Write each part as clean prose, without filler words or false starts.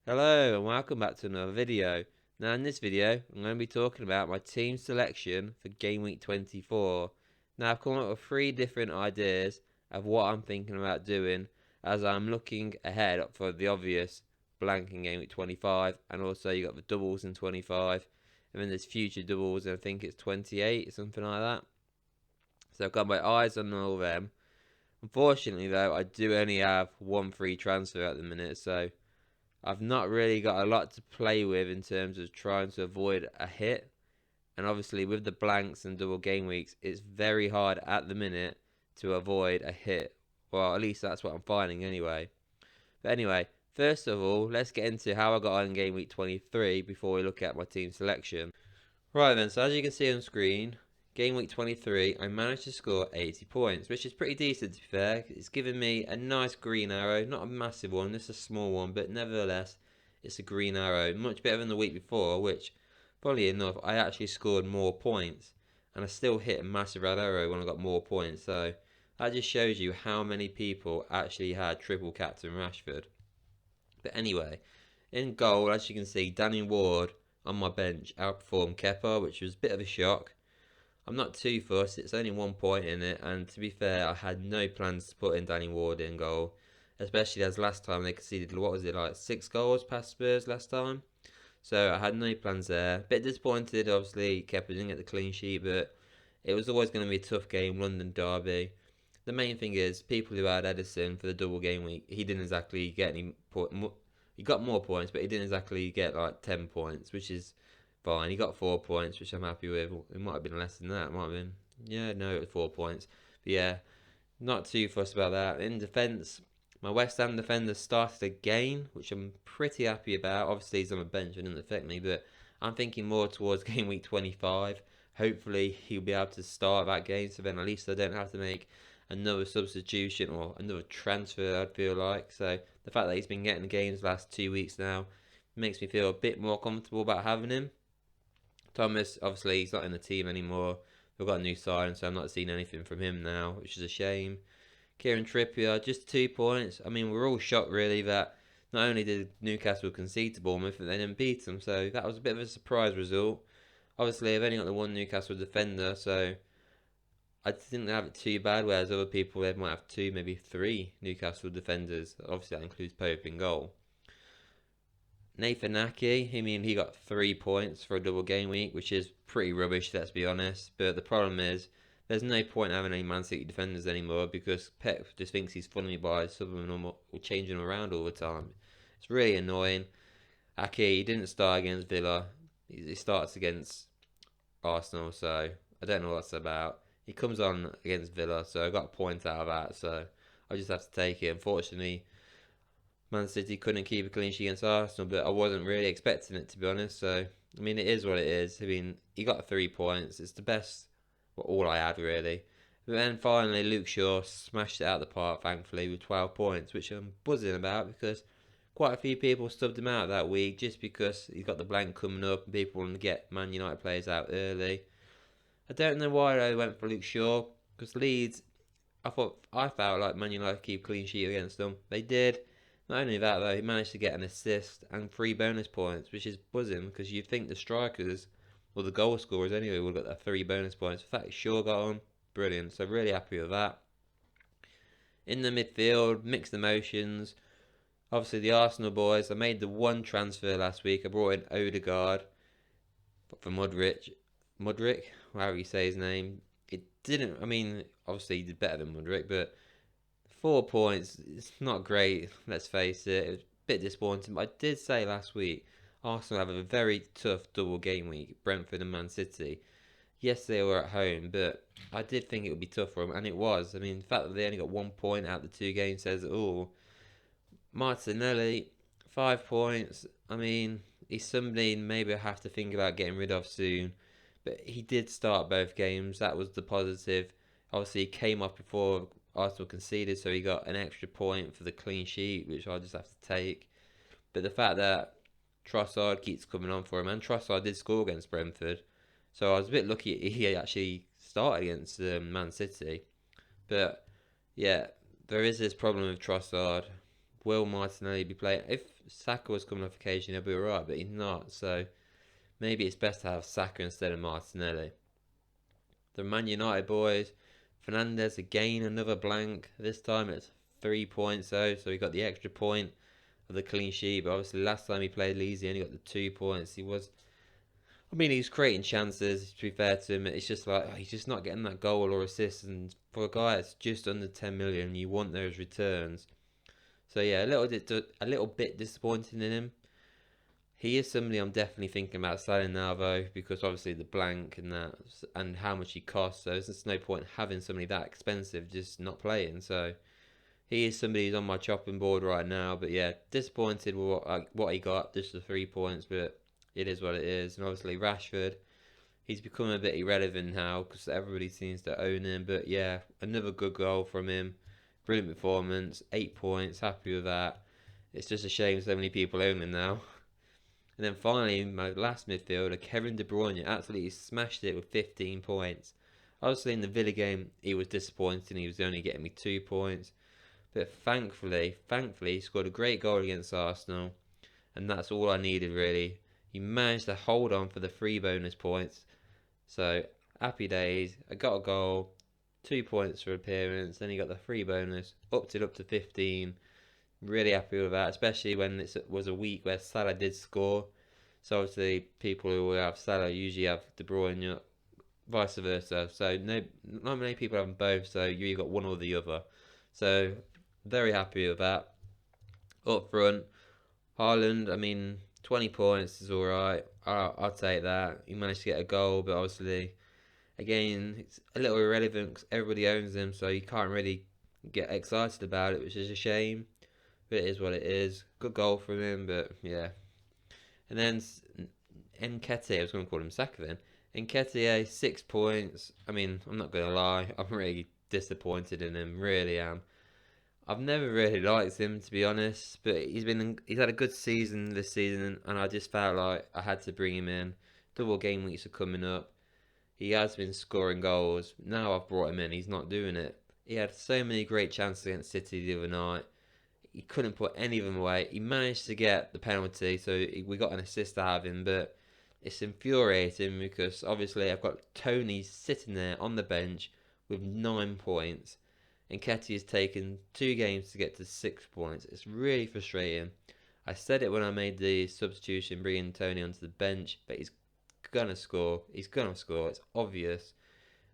Hello and welcome back to another video. Now in this video I'm going to be talking about my team selection for game week 24. Now I've come up with 3 different ideas of what I'm thinking about doing as I'm looking ahead for the obvious blank in game week 25, and also you got the doubles in 25, and then there's future doubles and I think it's 28 or something like that. So I've got my eyes on all of them. Unfortunately though, I do only have one free transfer at the minute, so I've not really got a lot to play with in terms of trying to avoid a hit. And obviously with the blanks and double game weeks, it's very hard at the minute to avoid a hit. Well, at least that's what I'm finding anyway. But anyway, first of all, let's get into how I got on in game week 23 before we look at my team selection. Right then, so as you can see on screen, game week 23, I managed to score 80 points, which is pretty decent to be fair. It's given me a nice green arrow, not a massive one, just a small one, but nevertheless, it's a green arrow. Much better than the week before, which, funnily enough, I actually scored more points, and I still hit a massive red arrow when I got more points, so that just shows you how many people actually had triple captain Rashford. But anyway, in goal, as you can see, Danny Ward on my bench outperformed Kepa, which was a bit of a shock. I'm not too fussed, it's only 1 point in it, and to be fair, I had no plans to put in Danny Ward in goal, especially as last time they conceded, what was it, like 6 goals past Spurs last time? So I had no plans there. Bit disappointed, obviously, Kepa didn't get the clean sheet, but it was always going to be a tough game, London derby. The main thing is, people who had Edison for the double game week, he didn't exactly get any he got more points, but he didn't exactly get like 10 points, which is fine. He got 4 points, which I'm happy with. It might have been less than that. It might have been, yeah, no, it was 4 points. But yeah, not too fussed about that. In defence, my West Ham defender started again, which I'm pretty happy about. Obviously, he's on the bench and didn't affect me, but I'm thinking more towards game week 25. Hopefully, he'll be able to start that game, so then at least I don't have to make another substitution or another transfer, I'd feel like. So the fact that he's been getting the games the last 2 weeks now makes me feel a bit more comfortable about having him. Thomas, obviously, he's not in the team anymore. We've got a new sign, so I'm not seeing anything from him now, which is a shame. Kieran Trippier, just 2 points. I mean, we're all shocked, really, that not only did Newcastle concede to Bournemouth, but they didn't beat them, so that was a bit of a surprise result. Obviously, I've only got the one Newcastle defender, so I didn't have it too bad, whereas other people, they might have 2, maybe 3 Newcastle defenders. Obviously, that includes Pope in goal. Nathan Ake, he got 3 points for a double game week, which is pretty rubbish, let's be honest. But the problem is, there's no point having any Man City defenders anymore because Pep just thinks he's funny by subbing them or changing them around all the time. It's really annoying. Ake, he didn't start against Villa. He starts against Arsenal, so I don't know what that's about. He comes on against Villa, so I got a point out of that, so I just have to take it. Unfortunately, Man City couldn't keep a clean sheet against Arsenal, but I wasn't really expecting it, to be honest. So, I mean, it is what it is. I mean, he got 3 points. It's the best, well, all I had, really. But then finally, Luke Shaw smashed it out of the park, thankfully, with 12 points, which I'm buzzing about because quite a few people stubbed him out that week just because he's got the blank coming up and people want to get Man United players out early. I don't know why I went for Luke Shaw because Leeds, I felt like Man United keep clean sheet against them. They did. Not only that though, he managed to get an assist and 3 bonus points, which is buzzing because you'd think the strikers, or the goal scorers anyway, would have got that 3 bonus points. The fact he sure got on, brilliant. So really happy with that. In the midfield, mixed emotions. Obviously the Arsenal boys, I made the one transfer last week. I brought in Odegaard for Mudryk, however you say his name. It didn't, I mean, obviously he did better than Mudryk, but 4 points, it's not great, let's face it. It was a bit disappointing, but I did say last week, Arsenal have a very tough double game week, Brentford and Man City. Yes, they were at home, but I did think it would be tough for them, and it was. I mean, the fact that they only got 1 point out of the 2 games says it all. Martinelli, 5 points. I mean, he's somebody maybe I have to think about getting rid of soon, but he did start both games. That was the positive. Obviously, he came off before Arsenal conceded, so he got an extra point for the clean sheet, which I'll just have to take. But the fact that Trossard keeps coming on for him, and Trossard did score against Brentford, so I was a bit lucky he actually started against Man City. But yeah, there is this problem with Trossard. Will Martinelli be playing? If Saka was coming off occasion, he'll be alright, but he's not. So maybe it's best to have Saka instead of Martinelli. The Man United boys, Fernandez again, another blank. This time it's 3 points though, so he got the extra point of the clean sheet. But obviously, last time he played Leeds, he only got the 2 points. I mean, he's creating chances. To be fair to him, it's just like he's just not getting that goal or assist. And for a guy that's just under 10 million, you want those returns. So yeah, a little bit disappointing in him. He is somebody I'm definitely thinking about selling now though, because obviously the blank and that, and how much he costs. So there's no point having somebody that expensive just not playing. So he is somebody who's on my chopping board right now. But yeah, disappointed with what he got, just the 3 points. But it is what it is. And obviously Rashford, he's become a bit irrelevant now because everybody seems to own him. But yeah, another good goal from him. Brilliant performance, 8 points, happy with that. It's just a shame so many people own him now. And then finally, my last midfielder, Kevin De Bruyne, absolutely smashed it with 15 points. Obviously, in the Villa game, he was disappointing. He was only getting me 2 points. But thankfully, he scored a great goal against Arsenal. And that's all I needed, really. He managed to hold on for the 3 bonus points. So, happy days. I got a goal, 2 points for appearance. Then he got the 3 bonus, upped it up to 15. Really happy with that, especially when it was a week where Salah did score. So obviously, people who have Salah usually have De Bruyne, vice versa. So not many people have them both. So you got one or the other. So very happy with that. Up front, Haaland. I mean, 20 points is all right. I'll take that. He managed to get a goal, but obviously, again, it's a little irrelevant because everybody owns him, so you can't really get excited about it, which is a shame. But it is what it is. Good goal from him, but yeah. And then Nketiah, I was going to call him Saka then. Nketiah, 6 points. I mean, I'm not going to lie. I'm really disappointed in him. Really am. I've never really liked him, to be honest. But he's had a good season this season. And I just felt like I had to bring him in. Double game weeks are coming up. He has been scoring goals. Now I've brought him in. He's not doing it. He had so many great chances against City the other night. He couldn't put any of them away. He managed to get the penalty, so we got an assist to have him, but it's infuriating because obviously I've got Tony sitting there on the bench with 9 points, and Ketty has taken 2 games to get to 6 points. It's really frustrating. I said it when I made the substitution, bringing Tony onto the bench, but he's gonna score. He's gonna score. It's obvious,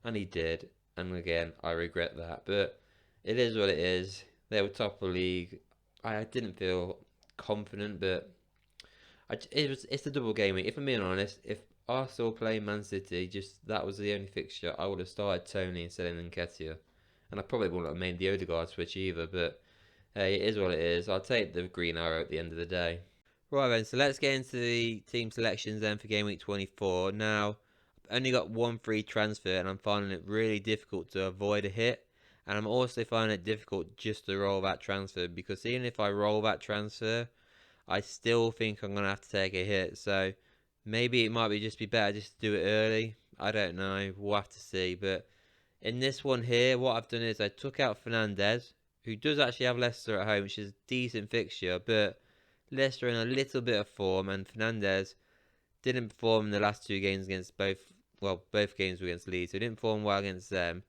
and he did. And again, I regret that, but it is what it is. They were top of the league. I didn't feel confident, but it's the double game week. If I'm being honest, if Arsenal play Man City, just that was the only fixture, I would have started Tony instead of Nketiah. And I probably wouldn't have made the Odegaard switch either, but hey, it is what it is. I'll take the green arrow at the end of the day. Right then, so let's get into the team selections then for game week 24. Now, I've only got one free transfer and I'm finding it really difficult to avoid a hit. And I'm also finding it difficult just to roll that transfer because even if I roll that transfer, I still think I'm going to have to take a hit. So maybe it might be better just to do it early. I don't know. We'll have to see. But in this one here, what I've done is I took out Fernandez, who does actually have Leicester at home, which is a decent fixture. But Leicester in a little bit of form, and Fernandez didn't perform in the last 2 games against both games were against Leeds. So he didn't perform well against them.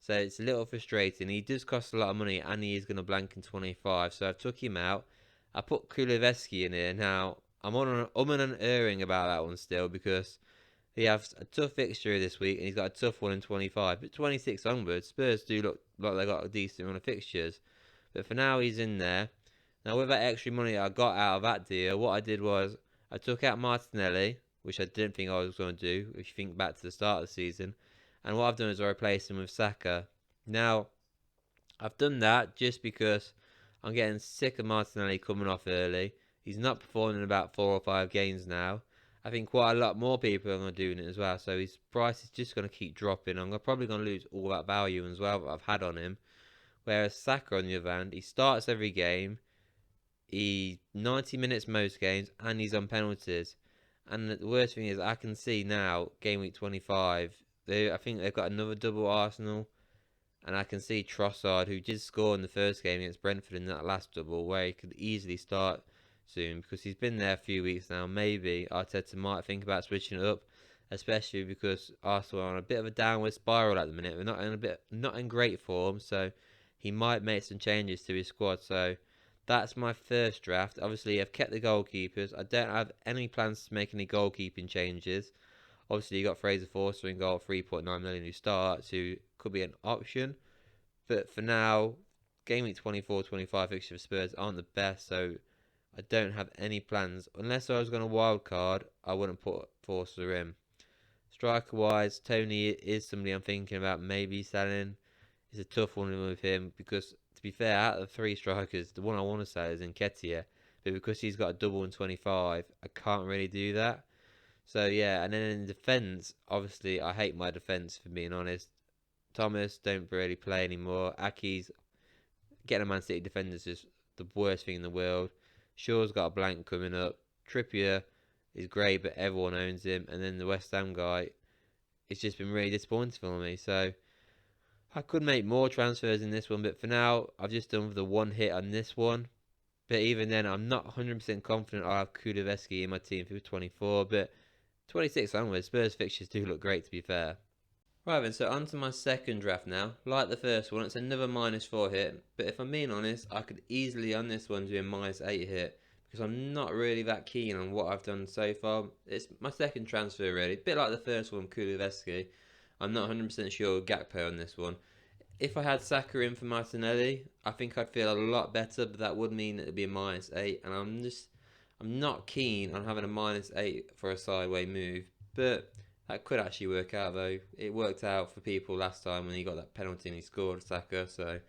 So it's a little frustrating. He does cost a lot of money and he is going to blank in 25. So I took him out. I put Kuleveski in here. Now, I'm and erring about that one still because he has a tough fixture this week and he's got a tough one in 25. But 26 onwards, Spurs do look like they got a decent run of fixtures. But for now, he's in there. Now, with that extra money I got out of that deal, what I did was I took out Martinelli, which I didn't think I was going to do if you think back to the start of the season. And what I've done is I replaced him with Saka. Now, I've done that just because I'm getting sick of Martinelli coming off early. He's not performing in about 4 or 5 games now. I think quite a lot more people are going to do it as well. So his price is just going to keep dropping. I'm probably going to lose all that value as well that I've had on him. Whereas Saka, on the other hand, he starts every game. He 90 minutes most games, and he's on penalties. And the worst thing is, I can see now, game week 25, I think they've got another double Arsenal. And I can see Trossard, who did score in the first game against Brentford in that last double, where he could easily start soon, because he's been there a few weeks now. Maybe Arteta might think about switching it up, especially because Arsenal are on a bit of a downward spiral at the minute. We're not in great form, so he might make some changes to his squad. So that's my first draft. Obviously, I've kept the goalkeepers. I don't have any plans to make any goalkeeping changes. Obviously, you got Fraser Forster in goal, 3.9 million who starts, who could be an option. But for now, game week 24-25 fixture for Spurs aren't the best, so I don't have any plans. Unless I was going to wild card, I wouldn't put Forster in. Striker wise, Tony is somebody I'm thinking about maybe selling. It's a tough one with him because, to be fair, out of the three strikers, the one I want to sell is Nketiah. But because he's got a double in 25, I can't really do that. So yeah, and then in defence, obviously I hate my defence for being honest. Thomas don't really play anymore. Aki's getting a Man City defender is just the worst thing in the world. Shaw's got a blank coming up. Trippier is great, but everyone owns him. And then the West Ham guy, it's just been really disappointing for me. So I could make more transfers in this one, but for now, I've just done the one hit on this one. But even then, I'm not 100% confident I'll have Kulusevski in my team for 24. But 26 onwards, Spurs fixtures do look great, to be fair. Right then, so on to my second draft now. Like the first one, it's another -4 hit. But if I'm being honest, I could easily on this one do a -8 hit. Because I'm not really that keen on what I've done so far. It's my second transfer really. A bit like the first one, Kulusevski. I'm not 100% sure Gakpo on this one. If I had Saka in for Martinelli, I think I'd feel a lot better, but that would mean it'd be a -8. And I'm not keen on having a -8 for a sideways move. But that could actually work out though. It worked out for people last time when he got that penalty and he scored, Saka. So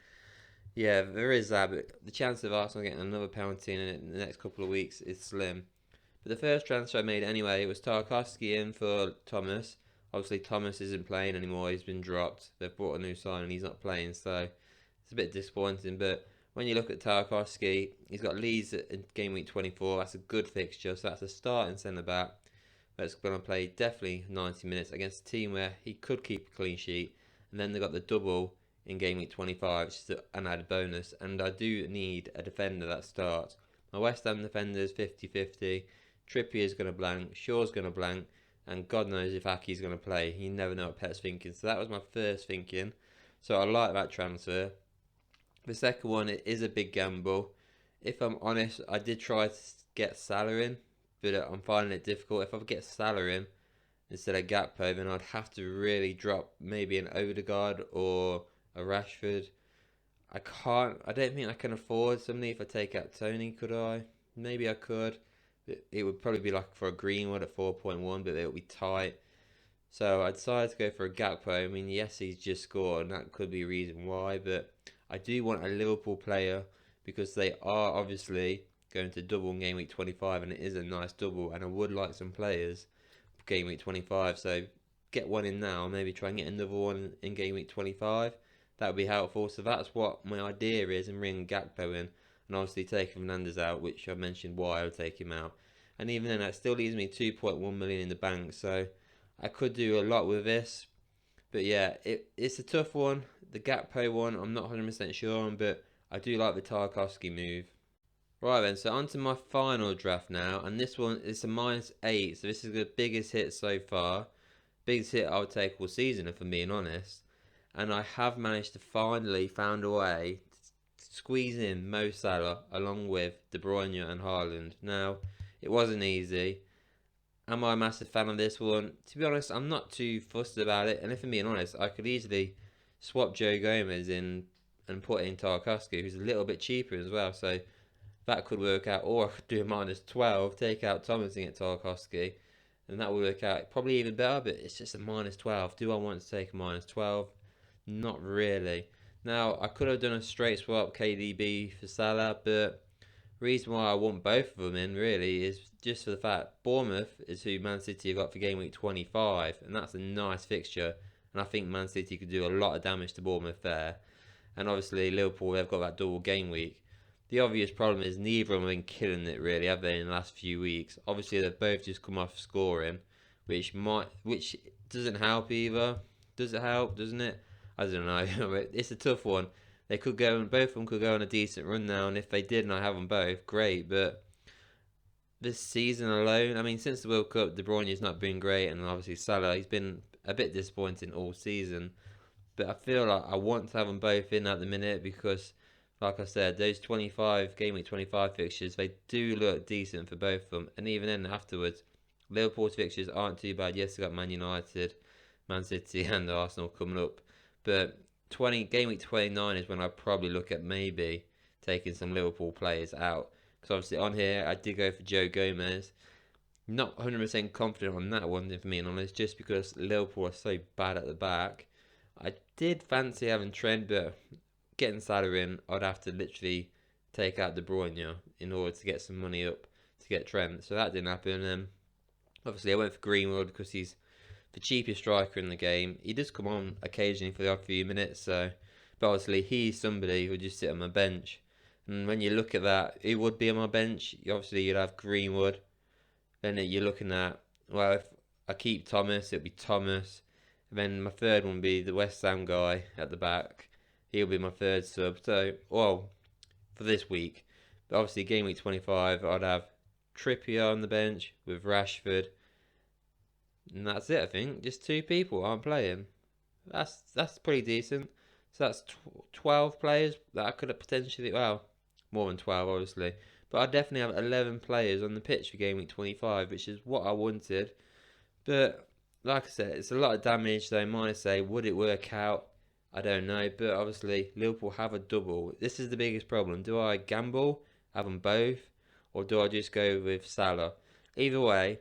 yeah, there is that. But the chance of Arsenal getting another penalty in the next couple of weeks is slim. But the first transfer I made anyway was Tarkowski in for Thomas. Obviously, Thomas isn't playing anymore. He's been dropped. They've brought a new sign and he's not playing. So it's a bit disappointing. But when you look at Tarkowski, he's got Leeds in game week 24. That's a good fixture. So that's a starting centre back that's going to play definitely 90 minutes against a team where he could keep a clean sheet. And then they've got the double in game week 25, which is an added bonus. And I do need a defender that starts. My West Ham defender is 50-50. Trippier's going to blank. Shaw's going to blank. And God knows if Aki's going to play. You never know what Pet's thinking. So that was my first thinking. So I like that transfer. The second one, it is a big gamble. If I'm honest, I did try to get Salah in, but I'm finding it difficult. If I get Salah in instead of Gakpo, then I'd have to really drop maybe an Odegaard or a Rashford. I don't think I can afford somebody if I take out Tony, could I? Maybe I could. It would probably be like for a Greenwood at 4.1, but it would be tight. So I decided to go for a Gakpo. I mean, yes, he's just scored, and that could be a reason why, but I do want a Liverpool player because they are obviously going to double in game week 25, and it is a nice double, and I would like some players for game week 25. So get one in now, maybe try and get another one in game week 25. That would be helpful. So that's what my idea is, and bring Gakpo in. And obviously take Fernandes out, which I mentioned why I would take him out. And even then, that still leaves me 2.1 million in the bank. So I could do a lot with this. But yeah, it's a tough one. The Gakpo one, I'm not 100% sure on, but I do like the Tarkowski move. Right then, so on to my final draft now. And this one is a -8. So this is the biggest hit so far. Biggest hit I would take all season, if I'm being honest. And I have managed to finally found a way squeeze in Mo Salah along with De Bruyne and Haaland. Now, it wasn't easy. Am I a massive fan of this one? To be honest, I'm not too fussed about it. And if I'm being honest, I could easily swap Joe Gomez in and put in Tarkowski, who's a little bit cheaper as well. So that could work out. Or I could do a -12, take out Thomas and get Tarkowski. And that would work out probably even better, but it's just a -12. Do I want to take a -12? Not really. Now, I could have done a straight swap KDB for Salah, but the reason why I want both of them in, really, is just for the fact Bournemouth is who Man City have got for game week 25, and that's a nice fixture, and I think Man City could do a lot of damage to Bournemouth there. And obviously, Liverpool, they've got that double game week. The obvious problem is neither of them have been killing it, really, have they, in the last few weeks? Obviously, they've both just come off scoring, which doesn't help either. Does it help? Doesn't it? I don't know. It's a tough one. They could go, both of them could go on a decent run now, and if they did, and I have them both, great. But this season alone. I mean, since the World Cup, De Bruyne has not been great, and obviously Salah, he's been a bit disappointing all season. But I feel like I want to have them both in at the minute because, like I said, those 25 game week 25 fixtures, they do look decent for both of them. And even then afterwards, Liverpool's fixtures aren't too bad. Yes, they got Man United, Man City, and Arsenal coming up, but 20 game week 29 is when I probably look at maybe taking some Liverpool players out. Because obviously on here I did go for Joe Gomez. Not 100% confident on that one, if I'm being honest, just because Liverpool are so bad at the back. I did fancy having Trent, but getting Salah in, I'd have to literally take out De Bruyne in order to get some money up to get Trent. So that didn't happen. Obviously, I went for Greenwood because he's the cheapest striker in the game. He does come on occasionally for the odd few minutes, so but obviously he's somebody who would just sit on my bench. And when you look at that, who would be on my bench? Obviously, you'd have Greenwood. Then you're looking at, well, if I keep Thomas, it'll be Thomas. And then my third one would be the West Ham guy at the back. He'll be my third sub. So, well, for this week. But obviously, game week 25, I'd have Trippier on the bench with Rashford. And that's it, I think. Just two people aren't playing. That's pretty decent. So that's 12 players that I could have potentially, well, more than 12 obviously. But I definitely have 11 players on the pitch for game week 25, which is what I wanted. But like I said, it's a lot of damage, so minus say, would it work out? I don't know. But obviously, Liverpool have a double. This is the biggest problem. Do I gamble, have them both, or do I just go with Salah? Either way,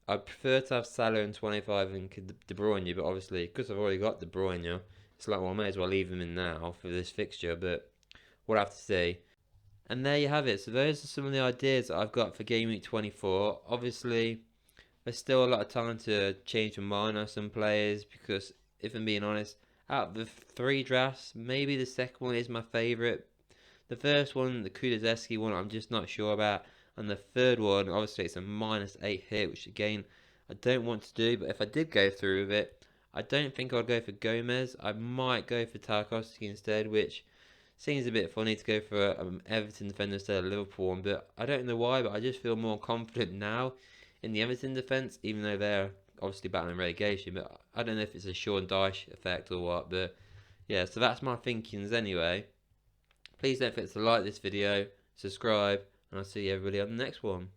I'd prefer to have Salah in 25 and De Bruyne, but obviously, because I've already got De Bruyne, it's like, well, I may as well leave him in now for this fixture, but we'll have to see. And there you have it. So those are some of the ideas that I've got for game week 24. Obviously, there's still a lot of time to change my mind on some players because, if I'm being honest, out of the three drafts, maybe the second one is my favourite. The first one, the Kulusevski one, I'm just not sure about. And the third one, obviously, it's a -8 hit, which again, I don't want to do. But if I did go through with it, I don't think I'd go for Gomez. I might go for Tarkowski instead, which seems a bit funny to go for Everton defender instead of Liverpool one. But I don't know why, but I just feel more confident now in the Everton defence, even though they're obviously battling relegation. But I don't know if it's a Sean Dyche effect or what. But yeah, so that's my thinkings anyway. Please don't forget to like this video, subscribe, and I'll see everybody on the next one.